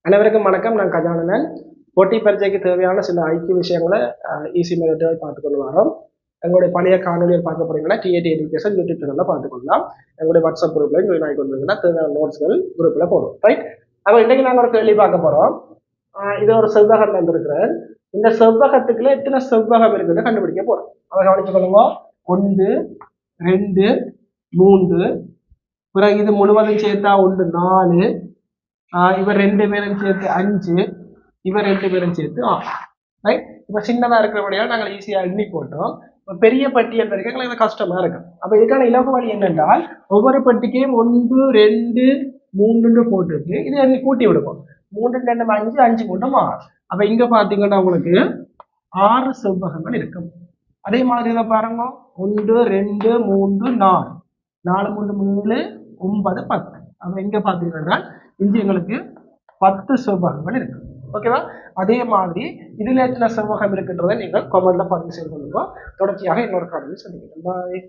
அனைவருக்கும் வணக்கம். நான் கஜானனன். போட்டி பரீட்சைக்கு தேவையான சில ஐக்கிய விஷயங்களை ஈஸி மெத்தட் பார்த்துக்கொண்டு வரோம். எங்களுடைய பழைய காணொலியில் பார்க்க போறீங்கன்னா டிஏடி எஜுகேஷன் யூடியூப் சேனல்ல பார்த்துக்கொள்ளலாம். எங்களுடைய வாட்ஸ்அப் குரூப்ல ஜாயின் ஆகி கொண்டிருந்தீங்கன்னா தேவையான நோட்ஸ்கள் குரூப்ல போடும். ரைட். அப்போ இன்றைக்கு நாங்கள் ஒரு கேள்வி பார்க்க போறோம். இது ஒரு செவ்வகம் வந்திருக்கிறேன். இந்த செவ்வகத்துக்குள்ள எத்தனை செவ்வகம் இருக்குன்னு கண்டுபிடிக்க போறோம். அதை கவனிச்சு கொள்ளுங்க. 1 2 3, பிறகு இது முழுவதும் சேர்த்தா 1 4, இவர் 2 பேரும் சேர்த்து 5, இவர் 2 பேரும் சேர்த்து 6. ரைட். இப்போ சின்னதா இருக்கிறபடியா நாங்கள் ஈஸியா எண்ணி போட்டோம். பெரிய பட்டியல் வரைக்கும் எங்களுக்கு கஷ்டமா இருக்கு. அப்ப இதுக்கான இலகு வழி என்னென்றால் ஒவ்வொரு பட்டிக்கையும் 1 2 3 போட்டுட்டு இதை எண்ணி கூட்டி விடுவோம். 3 2 5 5 3 6. அப்ப இங்க பாத்தீங்கன்னா உங்களுக்கு 6 செவ்வகங்கள் இருக்கும். அதே மாதிரி இதை பாருங்க, 1 2 3 4, 4 3 7 9 10. அப்ப இங்க பாத்தீங்கன்னா இங்க எங்களுக்கு 10 செவ்வகங்கள் இருக்கு. ஓகேவா? அதே மாதிரி இதுல எத்தனை செவ்வகம் இருக்குன்றதை நீங்கள் கமெண்ட்ல பதிவு செய்து கொள்ளுங்க. தொடர்ச்சியாக இன்னொரு காணொலி சந்திக்கிறேன். பாய்.